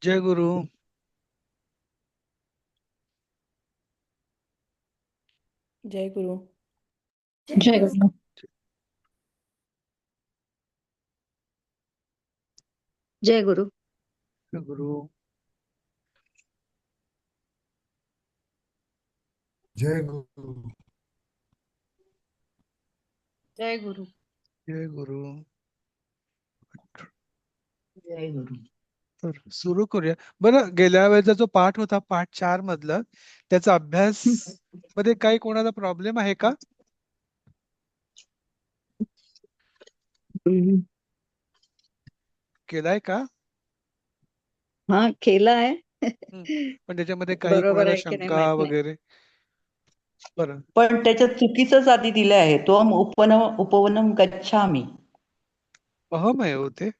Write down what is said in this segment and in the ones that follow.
जय गुरु. जय गुरु. जय गुरु. जय गुरु. जय गुरु. जय गुरु. जय गुरु. जय गुरु. जय गुरु. तर सुरू करूया. बरं, गेल्या वेळेचा जो पाठ होता, पाठ 4 मधला, त्याचा अभ्यास मध्ये काही कोणाला प्रॉब्लेम आहे का? हम्म. केलाय का? हा, केला आहे. पण त्याच्यामध्ये काही बरोबर कोणाला आहे की नाही शंका माहित नाही. वगैरे? बरं. पण त्याच्यात चुकीचंच आधी दिलं आहे. त्वम उपवनम गच्छामि. अहम आहे होते.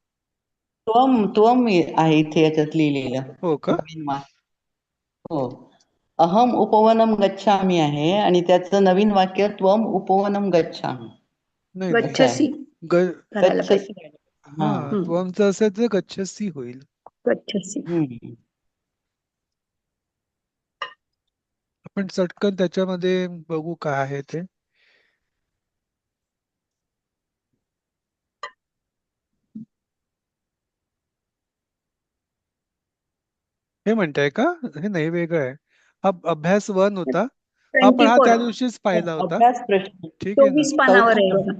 त्वम त्वम आहे इथे याच्यात लिहिलेलं. हो का? नवीन वाक्य. हो, अहम उपवनम गच्छामि आहे आणि त्याचं नवीन वाक्य त्वम उपवनम गच्छामि नाही नाही. असं आहे. गच्छसी ग करायला पाहिजे. गच्छसी. हा, हा. त्वमचं असेल तर गच्छसी होईल. गच्छसी. हम्म. आपण चटकन त्याच्यामध्ये बघू काय आहे ते. हे म्हणताय का? हे नाही, वेगळं आहे. हा अभ्यास 1 होता. आपण हा 24 त्या दिवशीच पाहिला होता. अभ्यास प्रश्न ठीक आहे ना? 24 पानावर चौथा आहे प्रश्न. बघा.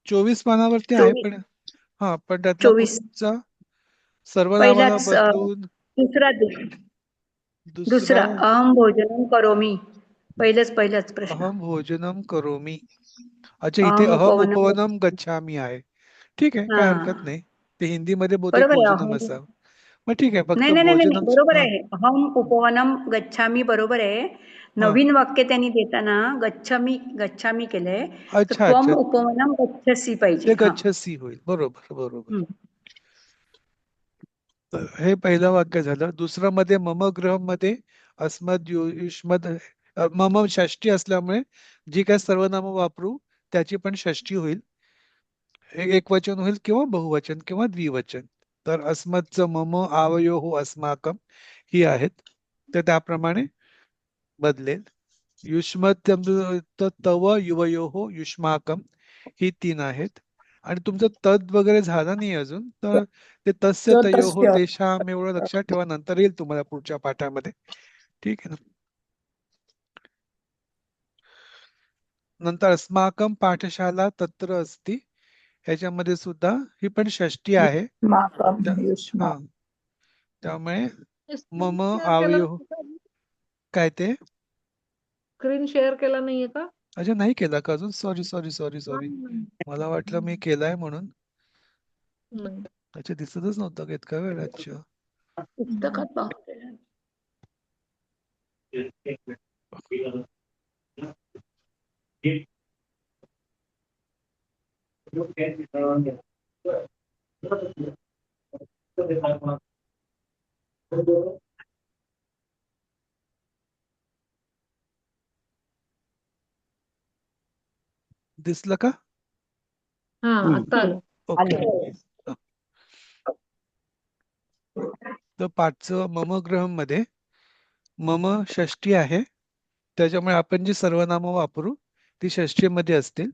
24 पानावरती आहे, 24. पण हा, पण त्यातला 24 पुढचा सर्वनामाला पहिलाच बदलून दुसरा दुसरा. दुसरा अहम भोजनम करोमी. पहिलाच प्रश्न. अहम भोजनम करोमी. अच्छा, इथे अहम अहम उपवनम. उपवनम गच्छामी आहे. ठीक आहे, हा, काय हरकत नाही. ते हिंदीमध्ये बहुतेक बरोबर आहे. भोजनम अहम. असावं. मग ठीक आहे, फक्त नाही नाही नाही नाही नाही. भोजनम. बरोबर हा आहे. अहम उपवनम गच्छामी बरोबर आहे. हा. नवीन वाक्य त्यांनी देताना गच्छामी गच्छामी केलंय. तर अच्छा त्वम अच्छा, उपवनम गच्छसी पाहिजे. ते हा. गच्छसी होईल. बरोबर बरोबर. हम्म. तर हे पहिलं वाक्य झालं. दुसरं मध्ये मम गृहम मध्ये अस्मद युष्मद, मम षष्ठी असल्यामुळे जी काय सर्वनाम वापरू त्याची पण षष्ठी होईल. एकवचन होईल किंवा बहुवचन किंवा द्विवचन. तर अस्मदचं मम आवयोः अस्माकम ही आहेत, तर त्याप्रमाणे बदलेल. युष्मत तव युवयोः युष्माकम ही 3 आहेत. आणि तुमचं तद वगैरे झालं नाही अजून, तर ते तस्य तयोः तस्य. तेषां एवढं लक्षात ठेवा, नंतर येईल तुम्हाला पुढच्या पाठामध्ये. ठीक आहे ना? नंतर अस्माकम पाठशाला तत्र अस्ति, ह्याच्यामध्ये सुद्धा ही पण षष्ठी आहे. युष्माकं. हा, युष्मा. त्यामुळे स्क्रीन मम शेअर केला आवयोः. नाही का? काय ते? स्क्रीन शेअर केला नाहीये का? अच्छा, नाही केला का अजून? Sorry sorry sorry sorry. नाही. मला वाटलं मी केलाय म्हणून. नाही. अच्छा, दिसतच नव्हतं का इतका वेळ? अच्छा. पुस्तकात पाहून. दिसलं का? हा, हम्म. आता आलं. ओके. आलं. तर 5चं मम गृहम मध्ये मम षष्ठी आहे, त्याच्यामुळे आपण जी सर्वनामं वापरू ती षष्टीमध्ये असतील,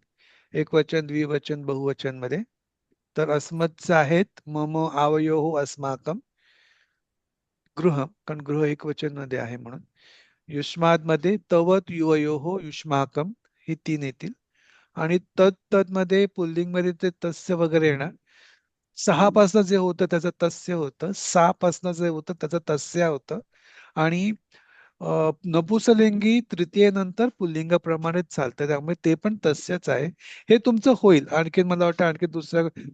एकवचन द्विवचन बहुवचन मध्ये. तर अस्मदचं आहेत मम आवयोः अस्माकम गृह, कारण गृह एकवचन मध्ये आहे म्हणून. युष्माद मध्ये तवत युवयोः युष्माकम ही 3 येतील. आणि तद मध्ये पुल्लिंग मध्ये ते तस्य वगैरे येणार. 6 पासन जे होतं त्याचं तस्य होतं, 6 पासन जे होतं त्याचं तस्या होतं. आणि नपुसलिंगी तृतीय नंतर पुल्लिंगाप्रमाणेच चालतं, त्यामुळे ते पण तस्यच आहे. हे तुमचं होईल. आणखी मला वाटतं आणखी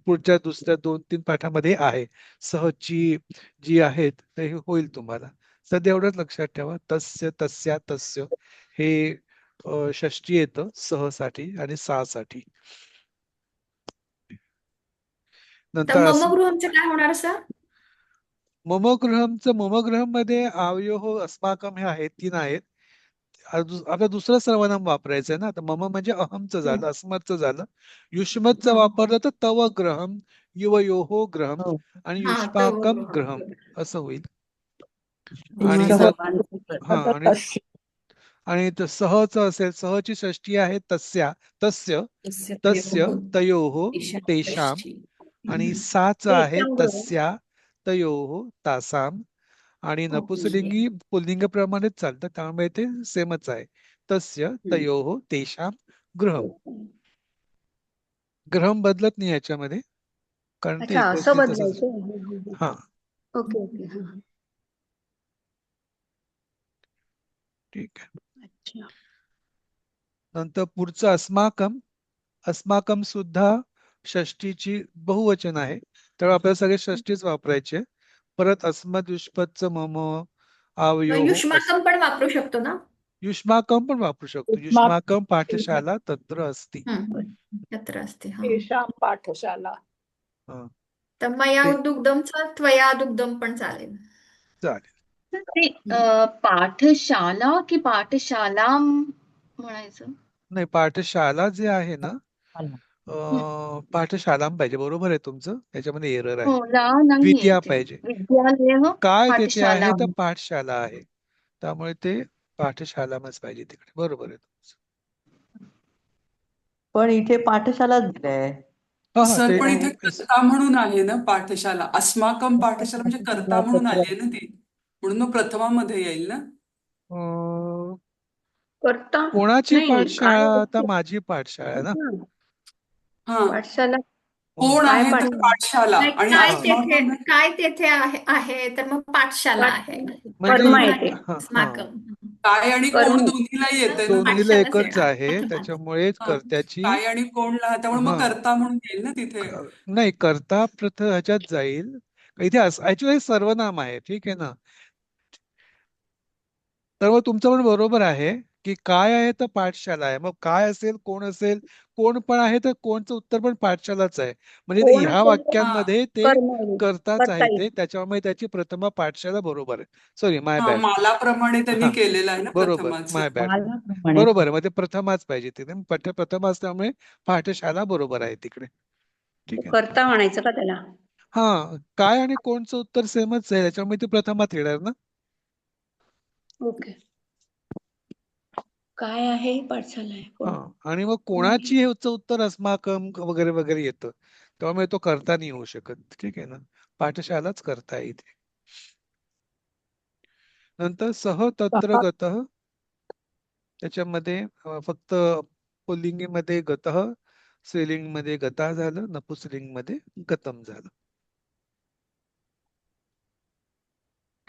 पुढच्या दुसऱ्या 2-3 पाठामध्ये आहे. सहची जी आहेत ते होईल तुम्हाला. सध्या एवढंच लक्षात ठेवा, तस्य तस्या तस्य हे षष्टी येतं सहसाठी आणि साठी. तर नंतर ममगृहमचं काय होणार सर? ममगृहम मध्ये आवयोः अस्माकम हे आहेत, 3 आहेत. आपलं दुसरं सर्वनाम वापरायचं आहे ना. तर मम म्हणजे अहमचं झालं, अस्मतचं झालं. युष्मतचं वापरलं तर तव ग्रहम, युवयोः ग्रहम हो. आणि हा, तव युष्माकम ग्रहम. ग्रहम असं होईल. मग आणि मग सह हा आणि सहचं असेल, सहची षष्टी आहे तस्या, तस्य, तस्य, तयोः, तेषाम. आणि साच आहे तेषां गृहं. तस्या, तयोः, तासाम. आणि नपुंसकलिंगी पुल्लिंगप्रमाणेच चालतं, त्यामुळे ते सेमच आहे. तस्य, तयोः, तेषाम, गृहम. ग्रहम बदलत नाही याच्यामध्ये, कारण ते अच्छा, असं एकवचनी तसंच. बदलायचं. हा, ओके ओके. हा. ठीक आहे. अच्छा. नंतर पुढचं अस्माकम. अस्माकम सुद्धा षष्टीची बहुवचन आहे, त्यामुळे आपल्याला सगळे षष्टीच वापरायचे. परत अस्मद युष्मतचं मम, आवयोः, युष्माकम पण वापरू शकतो ना. युष्माकम पण वापरू शकतो. युष्माकम पाठशाला तत्र अस्ति. तत्र असते. हा. तेषां पाठशाला. हा, तर मया ते दुग्धमचं त्वया दुग्धम पण चालेल. चालेल. ते पाठशाला की पाठशालां म्हणायचं? नाही, पाठशाला जे आहे ना, पाठशाला पाहिजे. बरोबर आहे तुमचं, त्याच्यामध्ये एरर आहे. हो, ला नाहीये विद्या इथे. पाहिजे. विद्यालय काय तेथे आहे पाठशाला. तर पाठशाला आहे, त्यामुळे ते पाठशालाच पाहिजे तिकडे. बरोबर आहे तुमचं. पण इथे पाठशालाच दिलंय. हा हा, सर ते पण इथे कर्ता म्हणून आहे ना पाठशाला. अस्माकम पाठशाला म्हणजे कर्ता म्हणून आली आहे ना ती, म्हणून मग प्रथमामध्ये येईल ना. अं, करता कोणाची नाही पाठशाळा? काय आता माझी पाठशाळा आहे ना. हा, पाठशाला कोण काय आहे तर पाठशाला? पाठशाला नाही, आणि काय अस्माकम तेथे काय तेथे आहे तर मग पाठशाला आहे. म्हणजे कर्म आहे येते. हा, अस्माकम. काय आणि कर्म. कोण दोन्हीला येते ना. दोन्हीला पाठशालाच एकच येणार. आहे, त्याच्यामुळे हा, कर्त्याची काय आणि कोणला, त्यामुळे मग हा कर्ता म्हणून येईल ना तिथे. नाही, कर्ता ह्याच्यात जाईल. इथे ऍक्च्युअली सर्वनाम आहे, ठीक आहे ना. तर मग तुमचं पण बरोबर आहे की काय आहे तर पाठशाला आहे. मग काय असेल, कोण असेल, कोण पण आहे तर कोणचं उत्तर पण पाठशालाच आहे. म्हणजे ते कोण ह्या असेल तर वाक्यांमध्ये ते कर्म येईल. कर्ताच करता आहे, येईल. ते त्याच्यामुळे त्याची प्रथमा पाठशाला बरोबर आहे. सॉरी, माय हा, बॅड. मालाप्रमाणे त्यांनी हा, केलेलं आहे ना बरोबर, प्रथमाचं. माय बॅड. मालाप्रमाणे. बरोबर आहे, मग ते प्रथमाच पाहिजे तिथे. प्रथम असल्यामुळे पाठशाला बरोबर आहे तिकडे. ठीक आहे. करता म्हणायचं का त्याला? हा, काय आणि कोणचं उत्तर सेमच आहे, त्याच्यामुळे ते प्रथमात येणार ना. ओके. काय आहे पाठशाला आहे कोण? हा, आणि मग कोणाची ह्याचं उत्तर अस्माकम वगैरे वगैरे येतं, त्यामुळे तो करता नाही होऊ शकत. ठीक आहे ना, पाठशालाच करता इथे. नंतर सह तत्र गतः, त्याच्यामध्ये फक्त पुल्लिंगीमध्ये गतः, स्त्रीलिंगमध्ये गता झालं, नपुंसकलिंगमध्ये गतम झालं.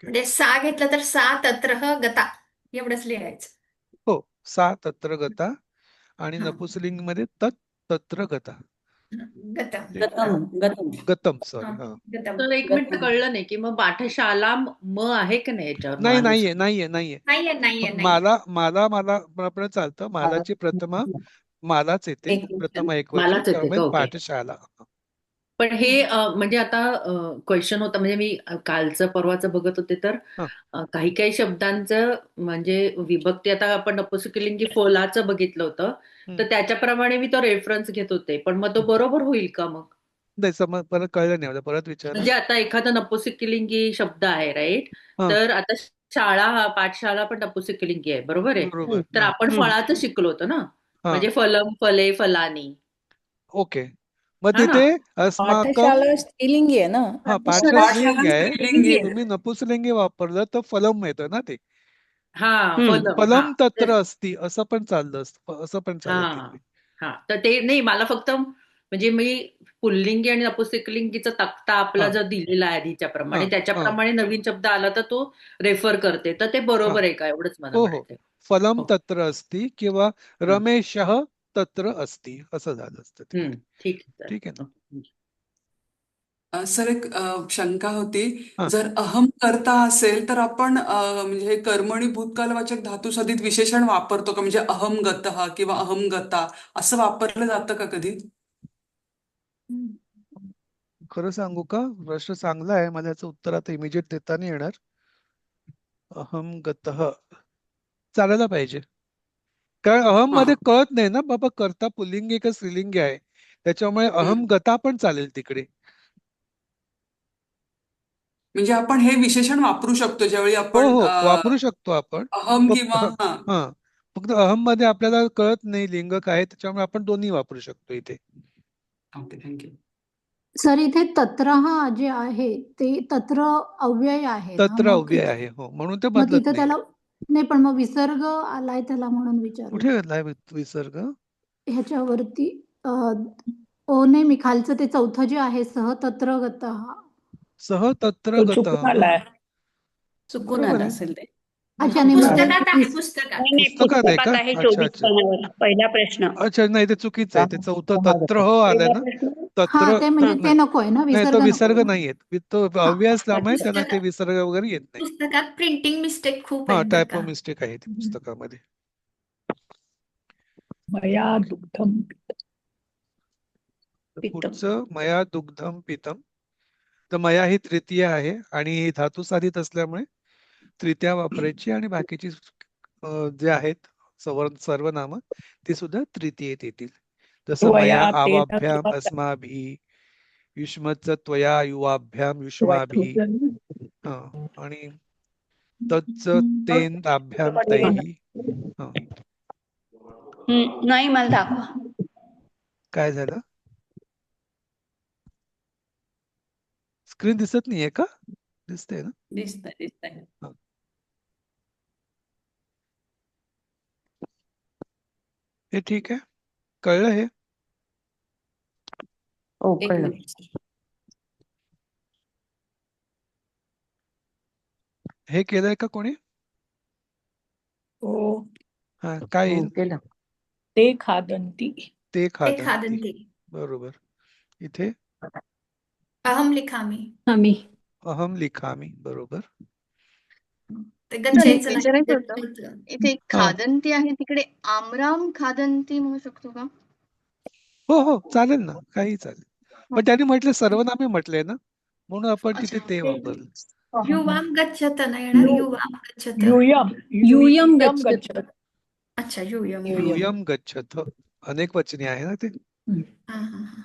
म्हणजे सा घेतलं तर सा तत्रह गता एवढंच लिहायचं. हो, सा तत्र गता आणि हा. नपुंसकलिंगमध्ये तत् तत्र गता. गतम. गतम गतम. गतम, सॉरी. हा, हा, गतम. तर एक मिनिट कळलं नाही की मग पाठशाला म आहे की नाही याच्यावर? नाही, माणूस नाहीये नाहीये नाहीये. नाहीये नाहीये नाहीये. माला माला माला पण चालतं. मालाची प्रथमा मालाच येते, प्रथमा एकवचन, मलाच येते त्यामुळे का? ओके. पाठशाला. पण हे म्हणजे आता क्वेश्चन होता, म्हणजे मी कालचं परवाचं बघत होते तर हा. काही काही शब्दांचं म्हणजे विभक्ती, आता आपण नपुंसकलिंगी फलाचं बघितलं होतं, तर त्याच्याप्रमाणे मी तो रेफरन्स घेत होते. पण मग तो बरोबर होईल का मग? नाही, समज परत कळलं नाही मला, परत विचारा. म्हणजे आता एखादा नपुंसकलिंगी शब्द आहे, राईट? हा, तर आता शाळा, पाठशाला पण नपुंसकलिंगी आहे, बरोबर आहे? बरोबर. तर हा, आपण फळाचं शिकलो होतो ना, हा, म्हणजे फलम, फले, फलानी, ओके. मग हा ना? तिथे अस्माकम, पाठशाला स्त्रीलिंगी आहे ना. हा, पाठशाला पाठशाला आहे. स्त्रीलिंगी आहे. तुम्ही नपुंसकलिंगी वापरलं तर फलम येतं ना, ते हा, फलम. फलम हा, तत्र अस्ति असं पण चाललं असतं, असं पण चालेल हा, तिथे. हा. तर ते नाही, मला फक्त म्हणजे मी पुल्लिंगी आणि नपुंसकलिंगीचा तक्ता आपला हा, जो दिलेला आहे आधीच्या हा, प्रमाणे, हा, त्याच्याप्रमाणे नवीन शब्द आला तर तो रेफर करते, तर ते हा. बरोबर आहे का, एवढंच मला हो हो, म्हणायचंय. फलम हो. तत्र अस्ति किंवा हम्म. रमेशः तत्र अस्ति असं झालं असतं तिकडे. ठीक आहे. ठीक आहे ना. सर एक शंका होती. हा, जर अहम करता असेल तर आपण म्हणजे हे कर्मणी भूतकालवाचक धातू सदित विशेषण वापरतो का? म्हणजे अहम गतः किंवा अहम गता असं वापरलं जातं का कधी? खरं सांगू का, प्रश्न चांगला आहे. मला याचं उत्तर आता इमिजिएट देता नाही येणार. अहम गतः चालायला पाहिजे. कारण अहम मध्ये हा कळत नाही ना बाबा कर्ता पुल्लिंगी का स्त्रीलिंगी आहे, त्याच्यामुळे अहम गता पण चालेल तिकडे. म्हणजे आपण हे विशेषण वापरू शकतो ज्यावेळी हो आपण हो वापरू शकतो आपण. अहम फक्त किंवा हा हा फक्त अहम मध्ये आपल्याला कळत नाही लिंग काय आहे, त्याच्यामुळे आपण दोन्ही वापरू शकतो इथे. Okay thank you. सर इथे तत्रहा जे आहे ते तत्र अव्यय आहे ना, तत्र मग अव्यय आहे, हो, म्हणून ते मग बदलत तिथं नाही. त्याला नाही, पण मग विसर्ग आलाय त्याला म्हणून विचारलं कुठे घातलाय विसर्ग? ह्याच्यावरती. ओ नाही, मी खालचं ते चौथं जे आहे सह तत्र गतः. सह तत्र तो गतः. चुकून आलाय. चुकून बरोबर आलं आहे. असेल ते. अच्छा नाही, मग पुस्तकात आहे, ते पुस्तकात. नाही नाही, पुस्तकात आहे का? पुस्तकात आहे अच्छा 24 अच्छा पानावर पहिला प्रश्न. अच्छा, नाही ते चुकीचं आहे. ते चौथं तत्र हो आलं पहिला ना, प्रश्न हा तत्र ते म्हणजे ते नाही नको आहे ना, नाही, तो विसर्ग नको विसर्ग आहे ना. नाहीये, तो हा अव्यय असल्यामुळे अच्छा. त्याला ते विसर्ग वगैरे येत नाही. पुस्तकात प्रिंटिंग मिस्टेक खूप हा आहेत बरं टायपो का. मिस्टेक आहे ती पुस्तकामध्ये. मया दुग्धम तर पित्तम. पुढचं मया दुग्धम पितम. तर मया ही तृतीय आहे आणि ही धातू साधित असल्यामुळे तृतीया वापरायची आणि बाकीची जे आहेत सर्वनाम ती सुद्धा तृतीयेत येतील. जसं मया त्वया तेन आवाभ्याम त्वचा. अस्माभिः, युष्मच्च त्वया युवाभ्याम युष्माभिः, आणि तच्च तेन ताभ्याम तैः. हा, नाही, मला दाखवा. काय झालं? स्क्रीन दिसत नाहीये का? दिसते ना? दिसतंय दिसतंय. हा. हे ठीक आहे, कळलं हे? हो एक कळलं. Minute sir. हे केलंय का कोणी? हो, हा, काय हो येईल? केलं. ते खादंती. ते ते खादन्ति. खादन्ति. बरोबर. इथे अहम लिखामी. आम्ही अहम लिखामी. बरोबर. ते सर एक गच्छेचं नाही, विचारायचं होतं, गच्छेचं. इथे हा, खादंती आहे तिकडे आमराम खादंती म्हणू शकतो का? हो हो चालेल ना, काही चालेल. पण त्यांनी म्हटलं सर्वनामे म्हटलंय ना, म्हणून आपण तिथे अच्छा, ते वापरलं. युवाम गच्छत नाही येणार, युवाम गच्छत. यूयम यूयम यूयम गच्छत. गच्छत. अच्छा, युयम. यूयम गच्छथ. अनेक वचनी आहे ना ते. हा हा हा.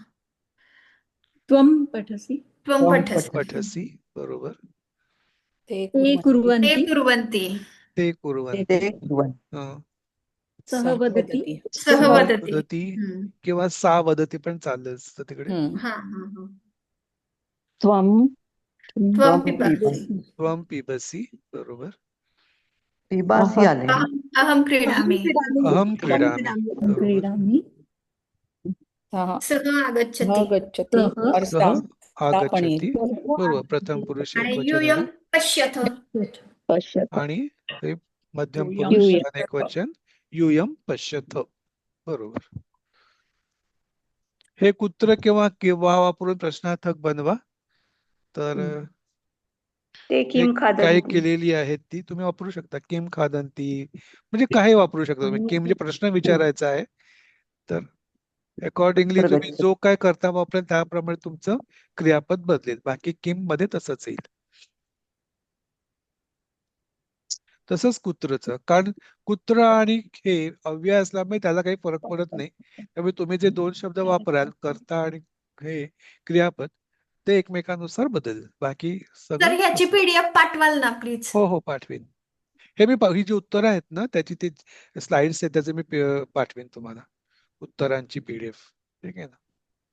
त्वम पठसी. त्वं पठसि. पठसी. बरोबर. ते ते ते कुर्वन्ति. कुर्वन्ति. ते ते कुर्वन्ति. कुर्वन्ति. हा. सह वदति. सह सह वदति. वदति हम्म. किंवा सा वदति पण चाललं असतं तिकडे. हा हा हा. त्वं त्वं त्वं पिबासि. पिबसि. त्वं पिबसि. बरोबर. पिबासि आले ना. अहम क्रीडामि. अहम क्रीडामि. बरोबर. क्रीडामि. सह आगच्छति. गच्छति और सह आगच्छति. बरोबर. प्रथम पुरुष आणि एकवचन यूयम आहे. पश्यथ. पश्यत. आणि ते मध्यम यूयम पुरुष पश्यत. अनेक वचन यूयम पश्यथ. बरोबर. हे कुत्र किंवा किंवा वापरून प्रश्नार्थक बनवा. तर ते हे किम काही खादंती. केलेली आहेत ती तुम्ही वापरू शकता. किम खादन्ति म्हणजे काही वापरू शकता तुम्ही. किम म्हणजे प्रश्न विचारायचा आहे, तर अकॉर्डिंगली तुम्ही गच्छति. जो काय करता वापरेल त्याप्रमाणे तुमचं क्रियापद बदलेल. बाकी किम मध्ये तसंच येईल. तसंच कुत्रचं, कारण कुत्र आणि हे अव्यय असल्यामुळे त्याला काही फरक पडत नाही. त्यामुळे तुम्ही जे दोन शब्द वापराल, कर्ता आणि हे क्रियापद, ते एकमेकांनुसार बदलेल. बाकी तर सगळं ह्याची तसंच. पीडीएफ पाठवाल ना प्लीज. हो हो पाठवेन. हे मी ही जी उत्तरं आहेत ना त्याची ते स्लाइड्स आहेत त्याचे मी पाठवेन तुम्हाला, उत्तरांची पीडीएफ. ठीक आहे ना,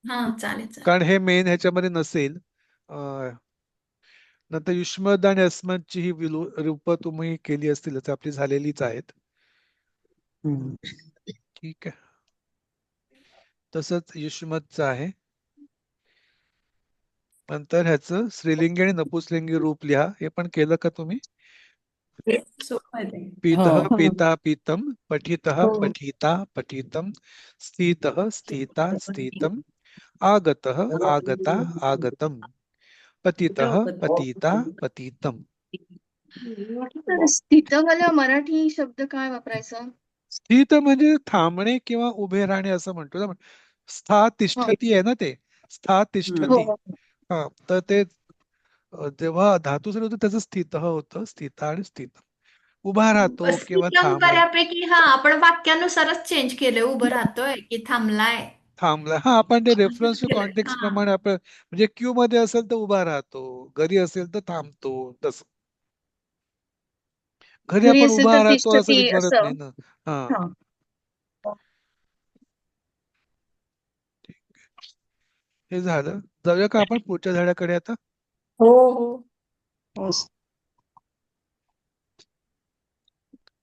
हा चालेल चालेल. कारण हे मेन ह्याच्यामध्ये नसेल. नंतर युष्मद आणि अस्मदची ही रूप तुम्ही केली असतीलच, आपली झालेलीच आहेत. हम्म. ठीक आहे. तसंच युष्मदचं आहे. नंतर ह्याचं स्त्रीलिंगी आणि नपुंसकलिंगी रूप लिहा. हे पण केलं का तुम्ही? पीतः पीता पीतम, पठितः पठिता पठितम, स्थितः स्थिता स्थितम, आगतः आगता आगतम, पतितः पतिता पतितम. तर स्थितवाला मराठी शब्द काय वापरायचा? स्थित म्हणजे थांबणे किंवा उभे राहणे असं म्हणतो ना. स्था तिष्ठती आहे ना, ते स्था तिष्ठती. हो. हा, तर ते जेव्हा धातू सुरू होतं त्याचं स्थितः होतं, स्थिता आणि स्थितम. उभा राहतो किंवा स्फुटम थांबला बऱ्यापैकी हा आपण वाक्यानुसारच चेंज केलंय. उभं राहतोय की थांबलाय. थांबला. हा आपण ते रेफरन्स टू केलंय. कॉन्टेक्स्ट हा. प्रमाणे आपण म्हणजे क्यू मध्ये असेल तर उभा राहतो, घरी असेल तर थांबतो, तसं. घरी घरी आपण असेल उभा तर राहतो असं तिष्ठती म्हणत असं. नाही ना. हा हा. हे झालं. जाऊया का आपण पुढच्या धड्याकडे आता? हो हो हो.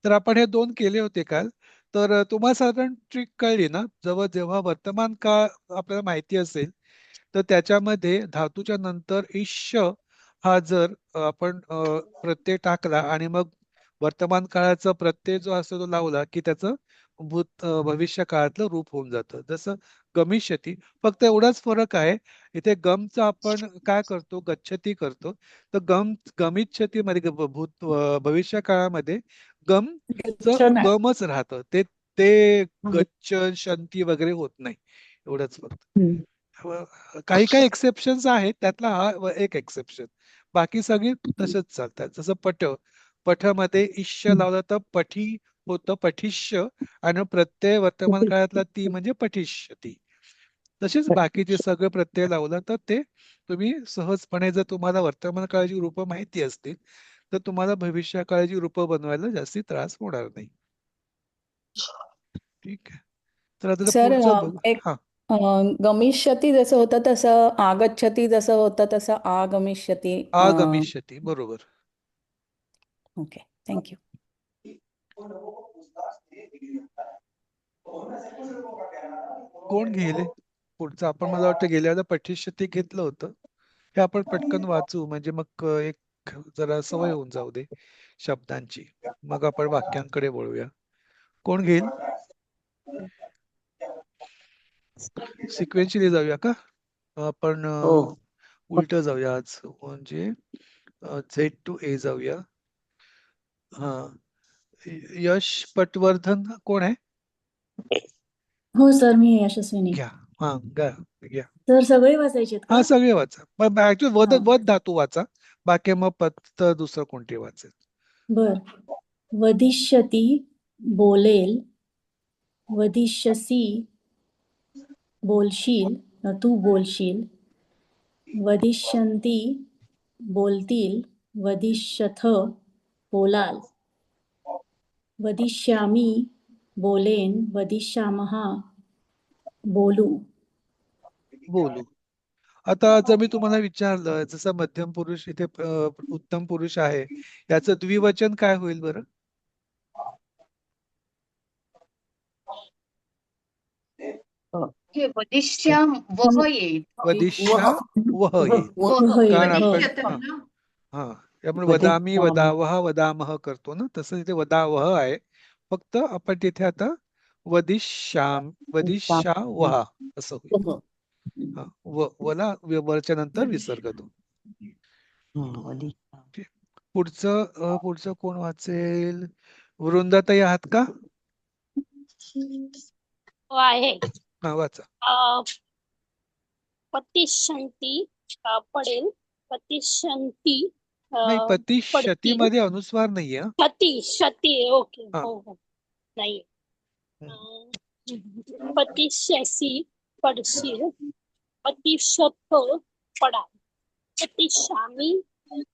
तर आपण हे 2 केले होते काल. तर तुम्हाला साधारण ट्रिक कळली ना? जेव्हा वर्तमान काळ आपल्याला माहिती असेल तर त्याच्यामध्ये धातूच्या नंतर इष्य हा जर आपण प्रत्यय टाकला आणि मग वर्तमान काळाचा प्रत्यय जो असतो तो लावला की त्याचं भविष्य काळातलं रूप होऊन जातं. जसं गमिष्यती. फक्त एवढाच फरक आहे, इथे गमचं आपण काय करतो, गच्छती करतो. तर गमिष्यती मध्ये भविष्य काळामध्ये गच्छना. गमच राहतं. ते ते गच्छ शंती वगैरे होत नाही. एवढंच फक्त. काही काही एक्सेप्शन्स आहेत, त्यातला हा एक एक्सेप्शन. बाकी सगळी तसेच चालतात. जसं पठमध्ये इष्य लावलं तर पठी होतं पठिष्य आणि प्रत्यय वर्तमान काळातला ती म्हणजे पठिष्यती. तसेच बाकीचे सगळे प्रत्यय लावलं तर ते तुम्ही सहजपणे, जर तुम्हाला वर्तमान काळाची रूपं माहिती असतील तर तुम्हाला भविष्य काळाची रूपं बनवायला जास्ती त्रास होणार नाही. ठीक आहे. तर आता सर पुढचं बघू. एक हा गमिष्यती जसं होतं तसं आगच्छती जसं होतं तसं आगमिष्यती. आगमिष्यती बरोबर. Okay, thank you. कोण घेले पुढचं? आपण मला वाटतं गेल्या वेळेला पठिष्यती घेतलं होतं. हे आपण पटकन वाचू म्हणजे मग एक जरा सवय होऊन जाऊ दे शब्दांची. मग आपण वाक्यांकडे वळूया. कोण घेईल? सिक्वेन्शियली जाऊया का? आपण उलट जाऊया आज. म्हणजे Z to A जाऊया. हा, यश पटवर्धन कोण आहे? हो सर, मी यशस्विनी. घ्या. हा घ्या. सर सगळे वाचायचेत हा का? सगळे वाचा. पण ऍक्च्युअली हा. वध धातू वाचा. बाकी मग पद दुसरं कोणते वाचेल. बर. वदिष्यती बोलेल, वदिष्यसी बोलशील, तू बोलशील, वदिष्यन्ती बोलतील, वदिष्यथ बोलाल, वदिष्यामी बोलेन, वदिष्यामः बोलू. आता जर मी तुम्हाला विचारलं, जसं मध्यम पुरुष इथे उत्तम पुरुष आहे, याचं द्विवचन काय होईल बरं? वदिष्याम वह येईल. वदिष्या वह येईल. कारण आपण हा त्यामुळे वदामी वदावह वदामह करतो ना, तसं इथे वदावह आहे. फक्त आपण तिथे आता वदिष्यावह असं होईल. वला वरच्या नंतर विसर्ग दो. पुढचं कोण वाचेल? वृंदाताई आहात का? आहे. हा वाचा. पतिष्यन्ती पडेल, पतिष्यन्ती नाही, पतिष्यती पडतील. मध्ये अनुस्वार नाहीये. शती ओके. हो नाही. पतिष्यसी पडशील, पतिष्यथ पडाल, पतिष्यामी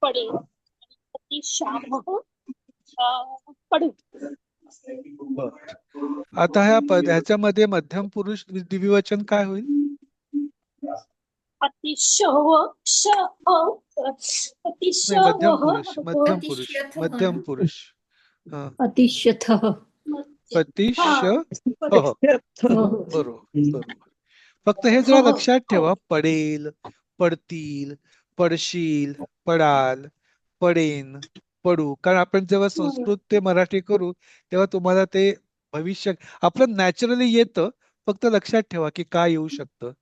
पडेल, पतिष्यामः पडू. आता ह्याच्यामध्ये मध्यम पुरुष द्विवचन काय होईल? मध्यम पुरुष अतिष्यथः. बरोबर. फक्त हे जरा लक्षात ठेवा. पडेल, पडतील, पडशील, पडाल, पडेन, पडू. कारण आपण जेव्हा संस्कृत ते मराठी करू तेव्हा तुम्हाला ते भविष्य आपलं नॅचरली येतं. फक्त लक्षात ठेवा की काय येऊ शकतं.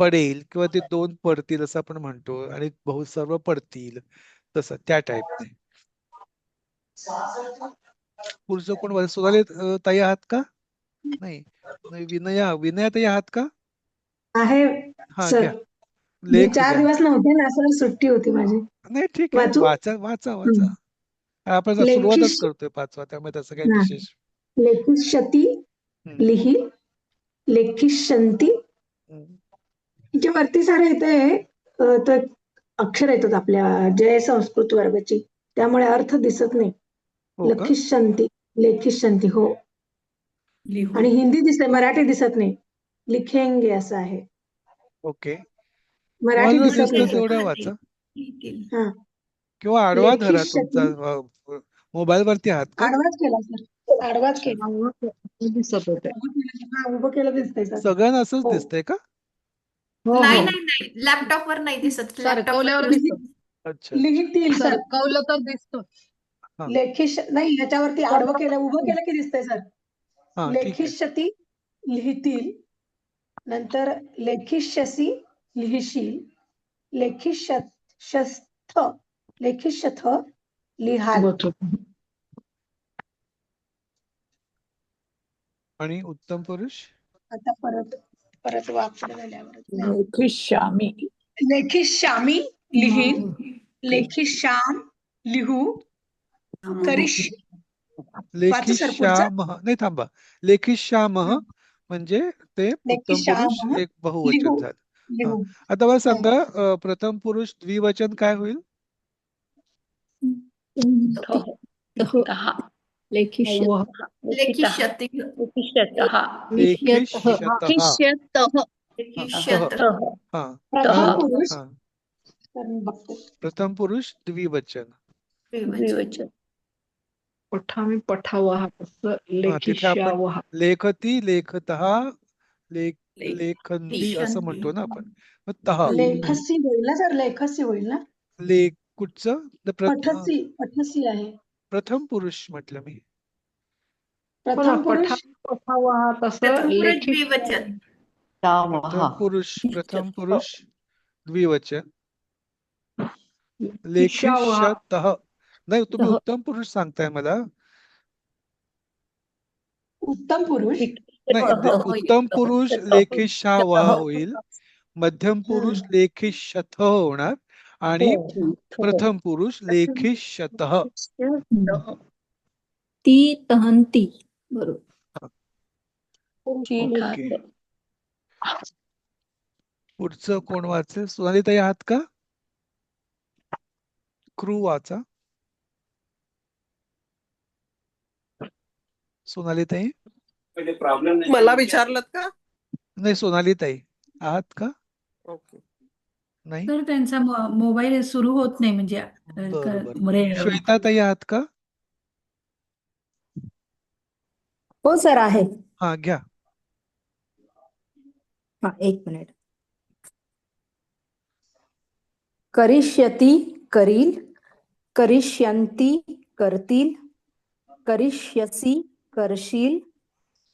पडेल किंवा ते दोन पडतील असं आपण म्हणतो आणि सर्व पडतील, तसं त्या टाईपने. पुढचं कोण? सोनाली ताई आहात का? नाही. विनया ताई आहात का? आहे सर. मी 4 दिवस नव्हते ना, सर सुट्टी होती माझी. नाही ठीक आहे. वाचा. आपण सुरुवातच लेखिश करतोय 5वा, त्यामुळे तसं काही हा. विशेष. लेखिष्यति लिही लेखिष्यन्ति हिच्या वरती सारे येते तर अक्षर येतात आपल्या जय संस्कृत वर्गाची, त्यामुळे अर्थ दिसत नाही. हो का? लखिष्यन्ति लेखिष्यन्ति हो. आणि हिंदी दिसते, मराठी दिसत नाही. लिखेंगे असं आहे, ओके, मराठी तुम्हाला दिसत दिसतं नाही. तेवढं वाचा, हा किंवा आडवा धरा लेखिष्यति तुमचा. मोबाईल वरती आहात का? आडवाच केला सर, आडवाच अच्छा. केला. दिसत होते. हा उभं केलं दिसतंय सर. सगळ्यांना असंच हो. दिसतंय का? हो नाही हो नाही नाही, लॅपटॉपवर नाही दिसत. सरकवल्यावर लॅपटॉपवर दिसतं. अच्छा. लिहितील सर. सरकवलं तर दिसतं. हा लेखिश नाही, ह्याच्यावरती आडवं केलं उभं केलं की दिसतंय सर. हा, ठीक आहे. लेखिष्यति लिहितील, नंतर लेखिष्यसि लिहिशील, लेखिष्यथ लेखिष्यथ लिहाल. आणि उत्तम पुरुष? आता परत परत वाचलं झाल्यावर लेखिष्यामि लेखिष्यामि लिहीन, लेखिष्याम लिहू, करिष्य वाचा सर पुढचं. लेखिष्यामः, नाही थांबा, लेखिष्यामः म्हणजे ते उत्तम पुरुष लेखिष्यामः एक बहुवचन लिहू झालं. हा, लिहू. आता मला सांगा, प्रथम पुरुष द्विवचन काय होईल? लेखिष्यति. लेखिष्यतः. लेखिष्यतः. हा प्रथम पुरुष हा, तर मी बघते. प्रथम पुरुष द्विवचन. द्विवचन. पठामि पठावः हा, तिथे आपण लेखती लेखतः लेखंती असं म्हणतो ना आपण. मग तहा लेखसी होईल ना सर, लेखसी होईल ना. कुठचं? पठसी आहे. प्रथम पुरुष म्हटलं मी. प्रथम पुरुष पठावः तसं प्रथम पुरुष द्विवचन. प्रथम पुरुष द्विवचन. लेखिष्यतः. नाही, तुम्ही उत्तम पुरुष सांगताय मला. उत्तम पुरुष नाही, उत्तम पुरुष लेखिष्यावः होईल, मध्यम पुरुष लेखिष्यथ होणार, आणि प्रथम पुरुष लेखिष्यतः. ती तहंती बरोबर. ओके, पुढचं कोण वाचेल? सोनालीताई आहात का? क्रू वाचा. सोनालीताई. मला विचारलं का? नाही, सोनालीताई आहात का? ओके. नाही, तर त्यांचा मोबाईल सुरू होत नाही, म्हणजे बरोबर. श्वेताताई आहात का? हो सर आहे. हा, घ्या. हा, एक मिनिट. करिष्यति करील, करिष्यन्ति करतील, करिष्यसि करशील,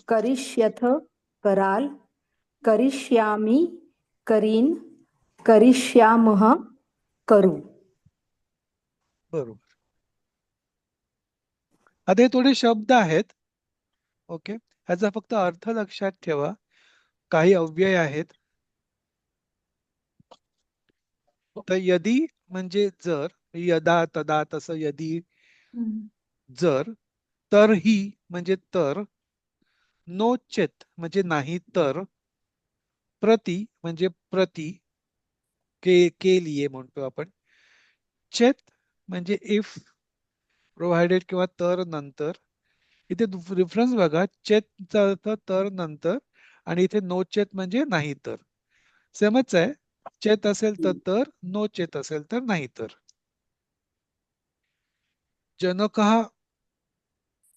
करिष्यथ कराल, करिष्यामि करीन, करिष्यामः करू. बरोबर. आता हे थोडे शब्द आहेत. ओके, ह्याचा फक्त अर्थ लक्षात ठेवा. काही अव्यय आहेत. तर यदी म्हणजे जर, यदा तदा तसं यदी जर, तरही म्हणजे तर, नोचेत म्हणजे नाही तर, प्रति म्हणजे प्रति के लिए म्हणतो आपण, चेत म्हणजे इफ प्रोव्हाइडेड किंवा तर नंतर. इथे डिफरन्स बघा, चेतचा अर्थ तर नंतर, आणि इथे नो चेत म्हणजे नाही तर. सेमच आहे. चेत असेल तर, नो चेत असेल तर नाही तर. जनकः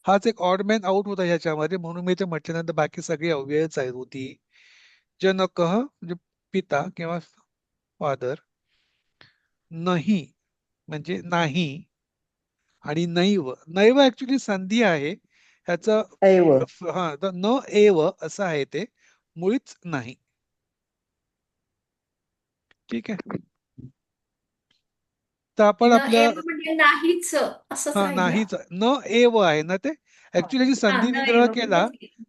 हाच एक ऑड मॅन आउट होता ह्याच्यामध्ये, म्हणून मी ते म्हटल्यानंतर बाकी सगळी अव्ययच आहेत होती. जनकः म्हणजे पिता किंवा फादर. नाही म्हणजे नाही, आणि नैव. नैव ऍक्च्युली संधी आहे ह्याचं. हा, तर न एव असं आहे, ते मुळीच नाही. ठीक आहे. तर आपण आपल्या म्हणजे नाहीच असंच हा, राहिलं. नाहीच न एव आहे ना ते. ऍक्च्युली संधी विग्रह केला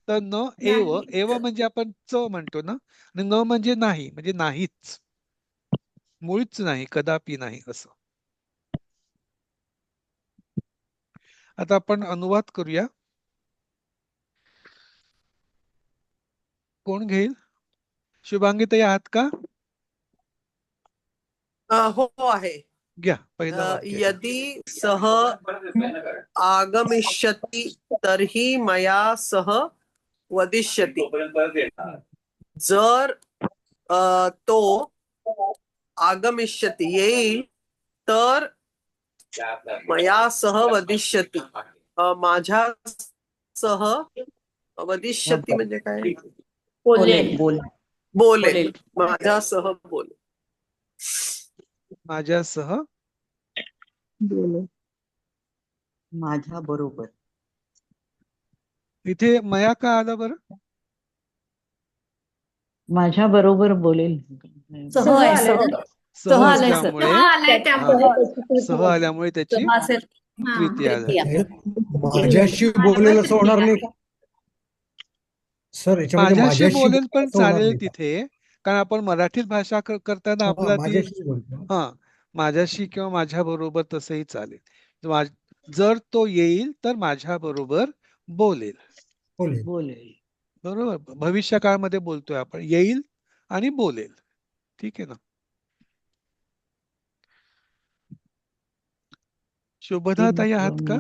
तर न एव. एव म्हणजे आपण च म्हणतो ना, आणि न म्हणजे नाही, म्हणजे नाहीच, मुळीच नाही, कदापि नाही असं. आता आपण अनुवाद करूया. कोण घेईल? शुभांगी ताई आहात का? हो आहे. घ्या पहिलं वाक्य घ्या. यदि सः आगमिष्यति तर्हि मया सह वदिष्यति. जर तो आगमिष्यति येईल तर मया सह वदिष्यति. माझ्या सह वदिष्यति म्हणजे काय? बोलेल. बोलेल. माझ्यासह बोलेल. माझ्यासह माझ्या बरोबर. इथे मया का आलं बरं? माझ्या बरोबर बोलेल. सह आहे, सह. सह आलंय, सर. असल्यामुळे सह आलाय त्यामुळे. सह आल्यामुळे त्याची सह असेल. तृतीया झाली. माझ्याशी बोलेल असं होणार नाही सर. याच्यामध्ये माझ्याशी बोलेल पण असं होणार चालेल नाही. तिथे, कारण आपण मराठीत भाषा करताना हा, आपला ती माझ्याशीच बोलतो. हा माझ्याशी किंवा माझ्या बरोबर तसंही चालेल. जर तो येईल तर माझ्या बरोबर बोलेल. बोलेल. बरोबर. भविष्य काळामध्ये बोलतोय आपण. येईल आणि बोलेल. ठीक आहे ना. शुभदा ताई आहात का?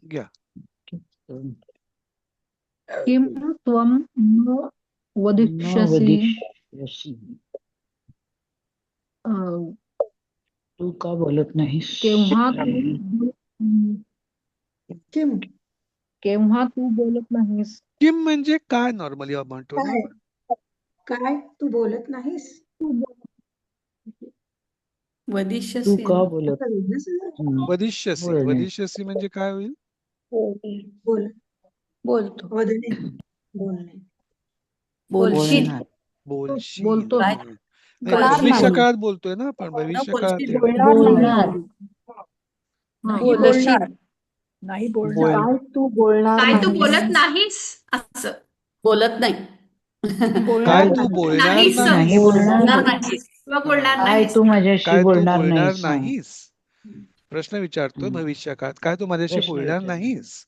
घ्या. किम त्वम न वदिष्यसि तू का बोलत नाहीस? केव्हा तू बोलत नाहीस? किम म्हणजे काय नॉर्मली म्हणतो ना आपण. काय तू बोलत नाहीस? वदिष्यसि. बोलत? वदिष्यसी. बोलणे. वदिष्यसी म्हणजे काय होईल? बोलतो. वदने. बोलणे. बोलशील. बोलशील. बोलतो. नाही, बोलणार भविष्य नाही. काळात बोलतोय ना आपण. भविष्य काळात आहे. बोलणार. बोलशील. नाही काय तू बोलणार काय तू नाहीस? बोलत नाहीस असं. बोलत नाही. काय तू बोलणार नाहीस. नाहीस? बोलणार नाहीस किंवा बोलणार नाहीस. काय तू बोलणार नाहीस? प्रश्न विचारतोय भविष्य काळात. काय तू माझ्याशी बोलणार नाहीस?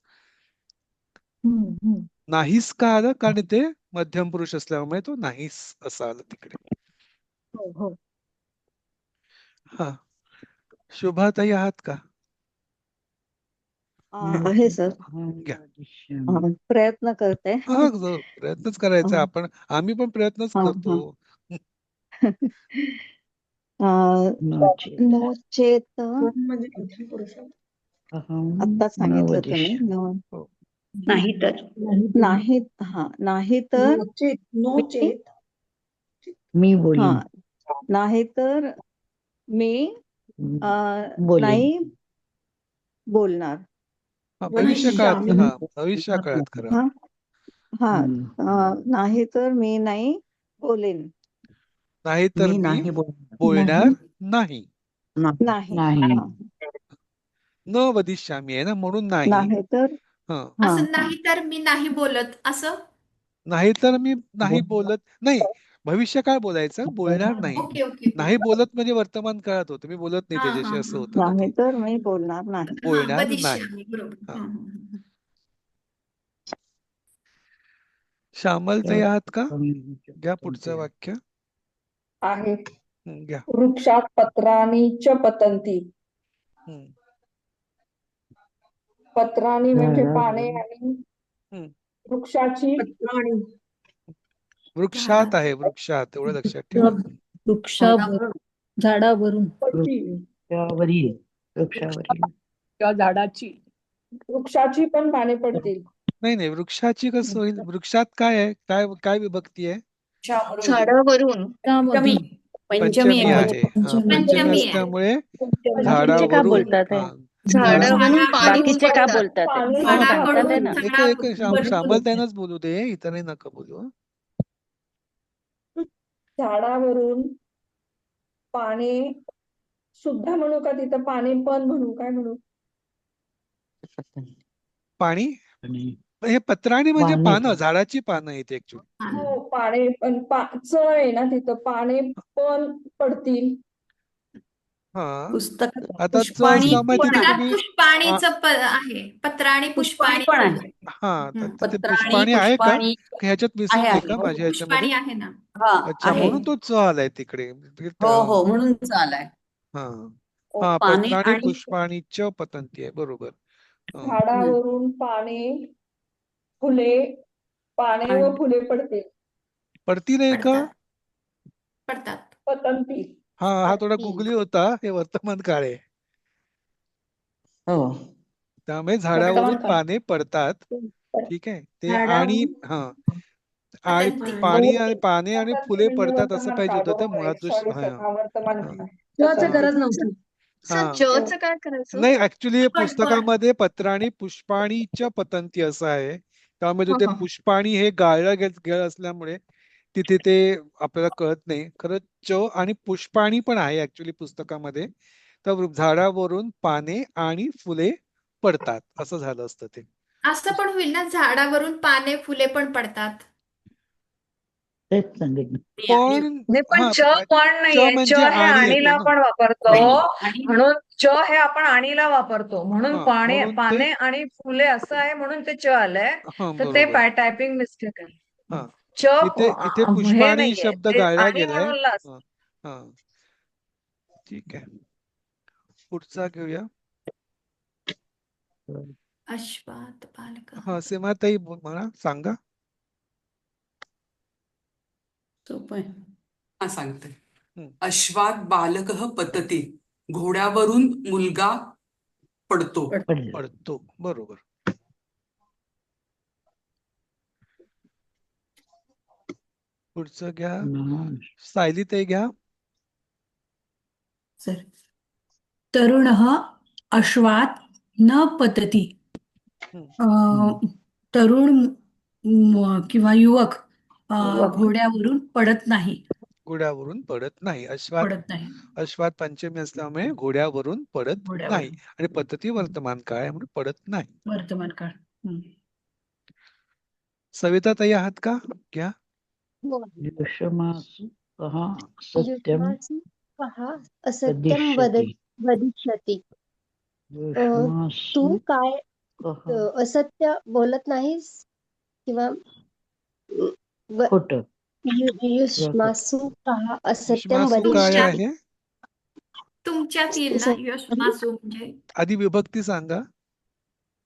नाहीस का आलं? कारण ते मध्यम पुरुष असल्यामुळे तो नाहीस असं आलं तिकडे. हो. हा. शुभाताई आहात का? आहे सर. घ्या. प्रयत्न करते. हा, प्रयत्नच करायचा आपण. आम्ही पण प्रयत्नच करतो. नोचेत. म्हणजे मध्यम पुरुष. आता सांगितलं तुम्ही. नाही तर. नाही. नाही तर नोचेत. मी बोलेन. नाही तर मी नाही बोलणार. भविष्य काळात. हा, भविष्य काळात खरं. नाही तर मी नाही बोलेन. नाही तर मी बोलणार नाही. नाही. न वदिष्यामी आहे ना, म्हणून नाही. नाही तर असं नाही तर मी नाही बोलत असं. नाही तर मी नाही बोलत नाही. भविष्य काळ बोलायचं. बोलणार नाही. Okay okay. नाही बोलत म्हणजे वर्तमान काळात होतं. मी बोलत नाही त्याच्याशी असं होतं ना नाही ते. तर मी बोलणार नाही. बोलणार नाही. वदिष्यामी. बरोबर. हा. श्यामल ताई आहात का? घ्या पुढचं वाक्य. आहे. घ्या. वृक्षात पत्राणी च पतंती. पत्राणी म्हणजे पाने आणि वृक्षाची वृक्षात आहे. वृक्षात एवढं लक्षात ठेवा. झाडावरून. किंवा झाडाची. वृक्षाची पण पाने पडतील. नाही, वृक्षाची कसं होईल? वृक्षात काय आहे? काय विभक्ती आहे? झाडावरून. पंचमी आहे. पंचमी असल्यामुळे झाडावरून. झाडावरून पाणी बाकीचे का बोलतात? एक श्यामल ताईंनाच बोलू दे, इतरही नका बोलू. झाडावरून पाने सुद्धा म्हणू का तिथं? पाने पण म्हणू? काय म्हणू? पाणी. हे पत्राणी म्हणजे पानं, झाडाची पानं आहेत ऍक्च्युली. हो, पाने पण च आहे ना तिथं. पाने पण पडतील. हा पुस्तकात आता च पुष्पाणी असल्यामुळे पण तिथे आहे. पुस्तकात तुम्ही पुष्पाणीचं आहे पत्राणी पुष्पाणी पुष्पाणी पण फुले. आहे. हा तर तिथे पत्राणी पुष्पाणी आहे का पुष्पाणी ह्याच्यात आहे मिसिंग आहे आहे का हो माझ्या ह्याच्यामध्ये? पुष्पाणी आहे ना. हा अच्छा आहे म्हणून तो च आलाय तिकडे हो हो म्हणून चालाय हा हा पाने पत्राणी आणि पुष्पाणी च पतंती आहे बरोबर. हा. झाडावरून पाने फुले पाने व आणि फुले पडते पडती नाही का? पडतात पडतात. पतंती हा थोडा पडती. गुगली होता, हे वर्तमान काळ आहे. हो त्यामुळे झाडावरून वर्तमान काळ पाने पडतात. ठीक आहे ते आणि झाडावरून हा आणि पतंती. पाणी आणि पाने आणि पतंती फुले म्हणजे पडतात असं वर्तमान पाहिजे काळ होतं त्या बरोबर आहे मुळात सॉरी हा सर हा वर्तमान हा काळ चच पतंती गरज नव्हती. सर हा च काय करायचं? नाही ऍक्च्युली पण पुस्तकामध्ये पत्राणी पुष्पाणीच्या पतंती असं आहे. त्यामुळे हा ते हा पुष्पाणी हे गाळलं गेलं असल्यामुळे तिथे ते आपल्याला कळत नाही. खरं च आणि पुष्पाणी पण आहे ऍक्च्युली पुस्तकामध्ये. तर झाडावरून पाने आणि फुले पडतात असं झालं असतं ते. असं पण होईल ना, झाडावरून पाने फुले पण पडतात. तेच सांगितलं. पण नाही पण हा च पण च नाहीये च म्हणजे हे आणि येतो आणीला ना. पण वापरतो आणि म्हणून च हे आपण आणीला वापरतो म्हणून हा पाने म्हणून ते पाने आणि फुले असं आहे म्हणून ते च आलंय हा तर ते बरोबर टायपिंग मिस्टेक आहे. हा च इथे हे पुष्पाणी नाहीये शब्द ते गाळला आणि गेलाय. म्हणून लास्ट हा हा ठीक आहे पुढचा घेऊया. अश्वात बालक. हा सीमाताई मला सांगा. सोपं आहे. हा सांगते. हम्म. अश्वात बालकः पतती घोड्यावरून मुलगा पडतो. पडलं. पडतो बरोबर. पुढचं घ्या सायलीताई घ्या. सर तरुणः अश्वात न पतती. तरुण किंवा युवक घोड्यावरून पडत नाही. घोड्यावरून पडत नाही. अश्वात पडत नाही अश्वात पंचमी असल्यामुळे घोड्यावरून पडत नाही घोड्यावरून आणि पद्धती वर्तमान काळ आहे म्हणून पडत नाही. वर्तमान काळ. सविताताई आहात का? घ्या. युष्मासु कः सत्यं युष्मासु कः असत्यं वदिष्यति. वदिष्यति. युष्मासु तू काय कः असत्य बोलत नाहीस किंवा खोटं युष्मासु कः असत्यं युष्मासु काय वदिष्यति. आहे? तुमच्यात येईल ना यश मासू म्हणजे आधी विभक्ती सांगा.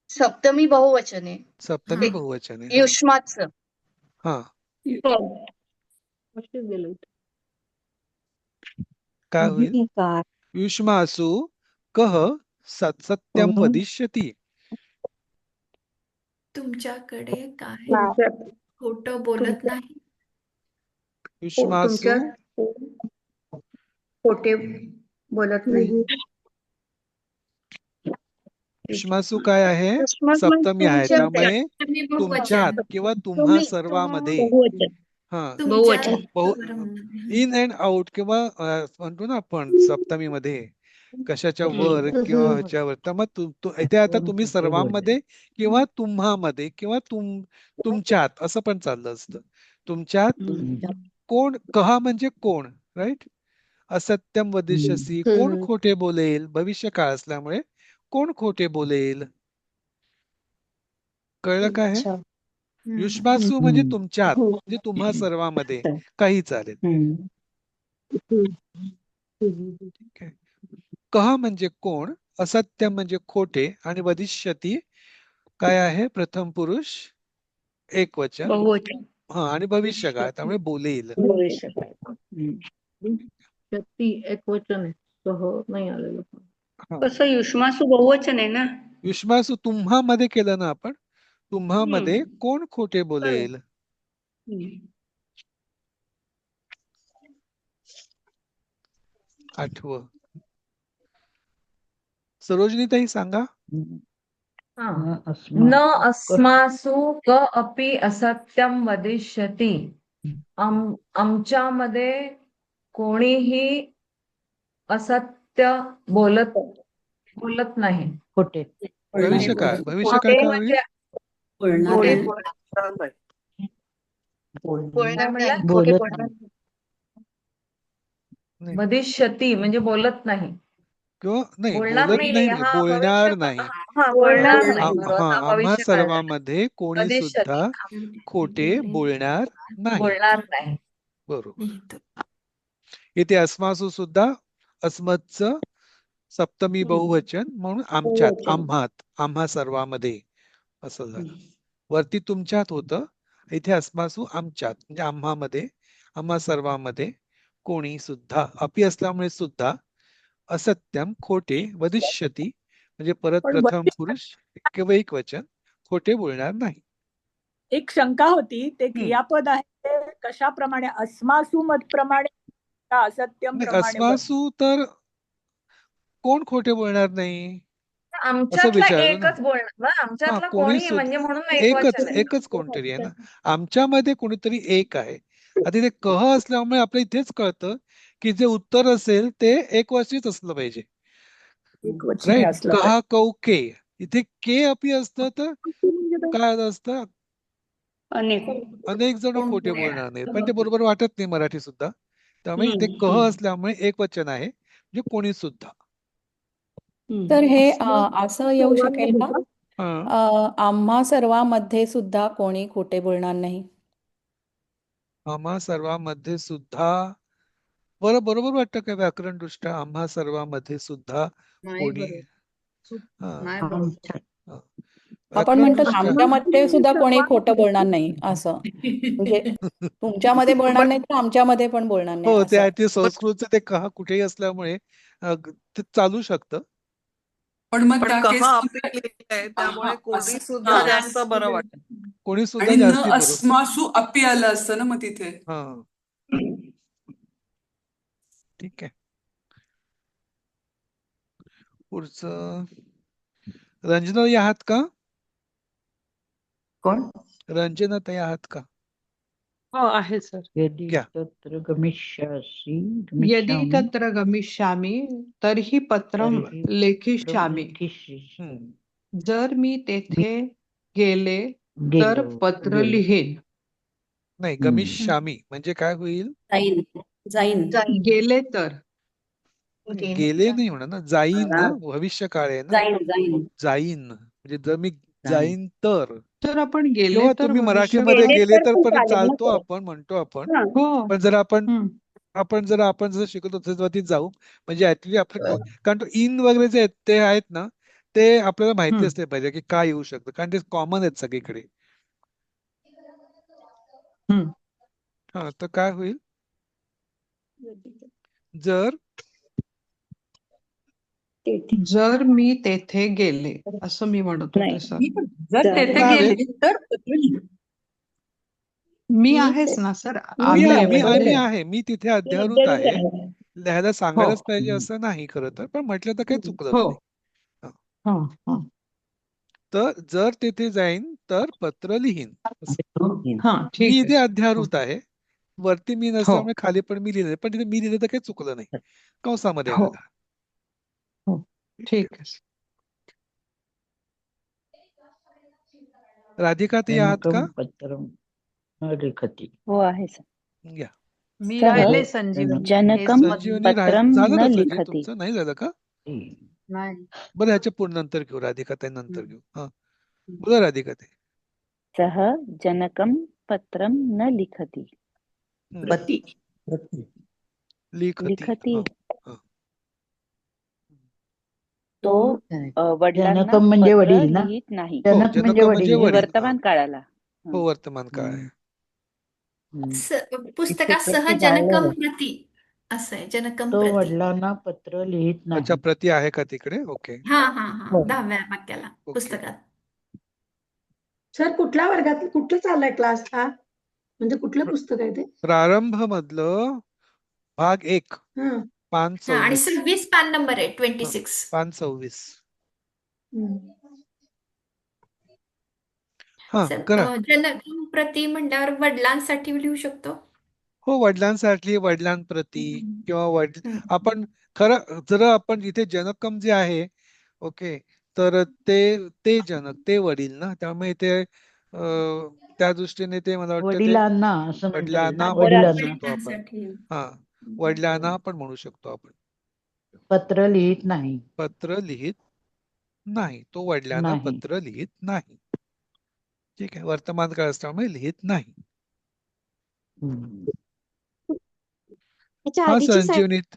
सप्तमी बहुवचने सप्तमी बहुवचन आहे. युष्माच. हा काय होईल? युष्मासु कः सत्यं वदिष्यति. तुमच्याकडे काय खोटं बोलत नाही. युष्मासु खोटे बोलत नाही. युष्मासु काय आहे? युष्मास म्हणजे सप्तमी आहे. तुमच्याकडे. त्यामुळे सप्तमी तुमच्यात बहुवचन. किंवा तुम्हा तुम्ही सर्वांमध्ये हा तुमच्यात इन अँड आउट किंवा म्हणतो ना आपण सप्तमीमध्ये कशाच्या वर किंवा ह्याच्यावर. तर मग इथे आता तुम्ही सर्वांमध्ये किंवा तुम्हामध्ये किंवा तुमच्यात असं पण चाललं असतं. तुमच्यात कोण कहा म्हणजे कोण राईट. असत्यम वदिष्यसी कोण खोटे बोलेल. भविष्य काळ असल्यामुळे कोण खोटे बोलेल. कळलं काय आहे? युष्मासु म्हणजे तुमच्यात म्हणजे तुम्हा सर्वांमध्ये काही चालेल. ठीक आहे. कह म्हणजे कोण, असत्य म्हणजे खोटे आणि वदिष्यती काय आहे? प्रथम पुरुष एक वचन हा आणि भविष्य काळ त्यामुळे बोलेल. एक वचन आहे सह नाही आलेलं. हा. कसं युष्मासु बहुवचन आहे ना. युष्मासु तुम्हा मध्ये केलं ना आपण. तुम्हा मध्ये कोण खोटे बोलेल. आठवं. सरोजनीताई सांगा. न अस्मासु क अपि असत्यं वदिष्यति. आमच्यामध्ये कोणीही असत्य बोलत नाही. खोटे भविष्य काळ. भविष्य काळ काय होईल? बोलत नाही. वदिष्यति म्हणजे बोलत नाही. किंवा नाही बोलणार बोलत नाही नाही हा भविष्य बोलणार नाही. हा बोलणार नाही हा बरोबर हा आम्हा भविष्य काळ सर्वांमध्ये कोणी वदिष्यती सुद्धा खोटे बोलणार नाही. बोलणार नाही. बरोबर. इथे अस्मासू सुद्धा अस्मतचं सप्तमी बहुवचन म्हणून आमच्यात, बहुवचन. आम्हात, आम्हा सर्वांमध्ये असं झालं. वरती तुमच्यात होतं, इथे अस्मासू आमच्यात म्हणजे आम्हामध्ये, आम्हा सर्वांमध्ये कोणी सुद्धा, अपि असल्यामुळे सुद्धा, असत्यम खोटे, वदिष्यती म्हणजे परत पण प्रथम पुरुष किंवा एक वचन, खोटे बोलणार नाही. एक शंका होती, ते क्रियापद आहे ते कशाप्रमाणे अस्मासू मत प्रमाणे का असत्यम नाही, प्रमाणे अस्मासू तर कोण खोटे बोलणार नाही असं आमच्यातला विचारलं ना. एकच बोलणार ना हा आमच्यातला कोणी कोणी सुद्धा म्हणजे म्हणून एक एकच वचन आहे. एकच कोणतरी आहे ना. आमच्यामध्ये कोणीतरी एक आहे. आता इथे कह असल्यामुळे आपल्या इथेच कळतं की जे उत्तर असेल ते एकवचनीच असलं पाहिजे. एकवचनी राईट. असलं कहा कौ के, इथे के अपि असतं तर काय असतं, अनेक अनेक जण खोटे बोलणार नाहीत, पण ते बरोबर वाटत नाही मराठी सुद्धा. त्यामुळे इथे कह असल्यामुळे एक वचन आहे म्हणजे कोणी सुद्धा. तर हे असं येऊ शकेल का? हा. आम्हा सर्वांमध्ये सुद्धा कोणी खोटे बोलणार नाही. आम्हा सर्वांमध्ये सुद्धा बरोबर वाटतं का व्याकरण दृष्ट्या? आम्हा सर्वांमध्ये सुद्धा नाही कोणी बरोबर हा. नाही बरोबर. हा. आपण व्याकरण म्हणतो दृष्ट्या आमच्यामध्ये सुद्धा कोणी खोटं बोलणार नाही असं, म्हणजे तुमच्यामध्ये बोलणार नाही तर आमच्यामध्ये पण बोलणार नाही हो, असं. ते संस्कृतचं ते कहा कुठेही असल्यामुळे ते चालू शकतं. पण मग त्या कहा केसमध्ये अपि लिहिलंय त्यामुळे हा, कोणी सुद्धा जास्त बरं वाटत. कोणी सुद्धा आणि न जास्ती बरोबर. अस्मासू अपि आलं असतं ना मग तिथे. हा ठीक आहे. पुढचं रंजनाताई आहात का? कोण? रंजनाताई आहात का? हो आहे सर. यदि घ्या. तत्र गमिष्यासि यदि गमिष्यामि तत्र गमिष्यामि तर्हि पत्रं तर्हि लेखिष्यामि. लेखिष्यामि. जर मी तेथे गेले तर गेलो पत्र गेलो. लिहेन. नाही, गमिष्यामी म्हणजे काय होईल? जाईन गेले तर गेले नाही होणार ना, जाईन ना, भविष्य काळ आहे ना. जाईन म्हणजे जर मी जाईन तर, तर आपण गेले किंवा तर तुम्ही भविष्य मराठीमध्ये गेले गेले तर तर पण पण चालेल ना चालतो, सर? आपण म्हणतो आपण. हो. पण जर आपण हम्म. आपण जर शिकतो त्याच्यावरती जाऊ म्हणजे ऍक्च्युली आपलं, कारण तो इन वगैरे जे आहेत ते आहेत ना, ते आपल्याला माहिती असले पाहिजे की काय येऊ शकतं, कारण ते कॉमन आहेत सगळीकडे. हा, तर काय होईल जर मी तेथे गेले असं मी म्हणत होते सर. जर तर तेथे काय होईल? गेले तर पत्र लिहा. मी आहेच ना सर. मी आम्ही आहे, मी तिथे अध्यारूत आहे. लिहायला सांगायलाच पाहिजे असं नाही खरं तर, पण म्हटलं तर काही चुकलं हो. नाही. हा. हा. तर जर तिथे जाईन तर पत्र लिहीन. हा मी ठीक इथे आहे. अध्यारूत आहे, वरती मी नसल्यामुळे खाली पण मी लिहिलं, पण तिथे मी लिहिलं तर काही चुकलं नाही, कंसामध्ये हो. आलेलं. हो ठीक आहे. राधिका ती आहात का? जनकं पत्रं न लिखति. हो आहे सर. घ्या. मी सह राहिले संजीवनी. जनकम संजीवनी पत्रम झालं न का संजीव लिखति. तुमचं? नाही झालं का? नाही. बरं, ह्याच्या पुढे नंतर घेऊ, राधिका ताई नंतर घेऊ. हा, बोला राधिका ताई. सह जनकम पत्रम न लिखति. पती लिखति. हा. तो वडिलांना जनकम म्हणजे पत्र वडील ना? लिहित नाही. हो, जनक म्हणजे जनक म्हणजे वडील. वडील. वर्तमान काळाला. हो, वर्तमान काळ आहे. पुस्तकात इथे सह प्रति जनकम झालं. प्रती असं आहे, जनकम तो प्रती. वडिलांना पत्र लिहित अच्छा, नाही. प्रती आहे का तिकडे? ओके. हा हा हा हो. 10व्या वाक्याला ओके. पुस्तकात. सर कुठल्या वर्गात कुठलं चाललाय क्लास हा? म्हणजे कुठलं पुस्तक आहे ते? प्रारंभ मधलं भाग 1, हा. पान हा, आणि 26. 26 पान नंबर आहे 26. पान 26. हम्म. हा, करा. जनकम प्रती म्हणल्यावर वडिलांसाठी लिहू शकतो. हो, वडिलांसाठी, वडिलांप्रती किंवा आपण खरं जर आपण इथे जनकम जे आहे, ओके, तर ते जनक, ते वडील ना, त्यामुळे ते त्या दृष्टीने ते मला वाटतं ते वडिलांना असं म्हणता येईल वडिलांना ना? पण म्हणू वडिलांना. शकतो आपण. वडिलांसाठी. हा, वडिलांना पण म्हणू शकतो आपण. पत्र लिहित नाही. पत्र लिहित नाही. तो वडिलांना नाही. पत्र लिहित नाही. ठीक आहे, वर्तमान काळ असल्यामुळे लिहित नाही. हम्म. त्याच्या हा आधीची संजीवनीत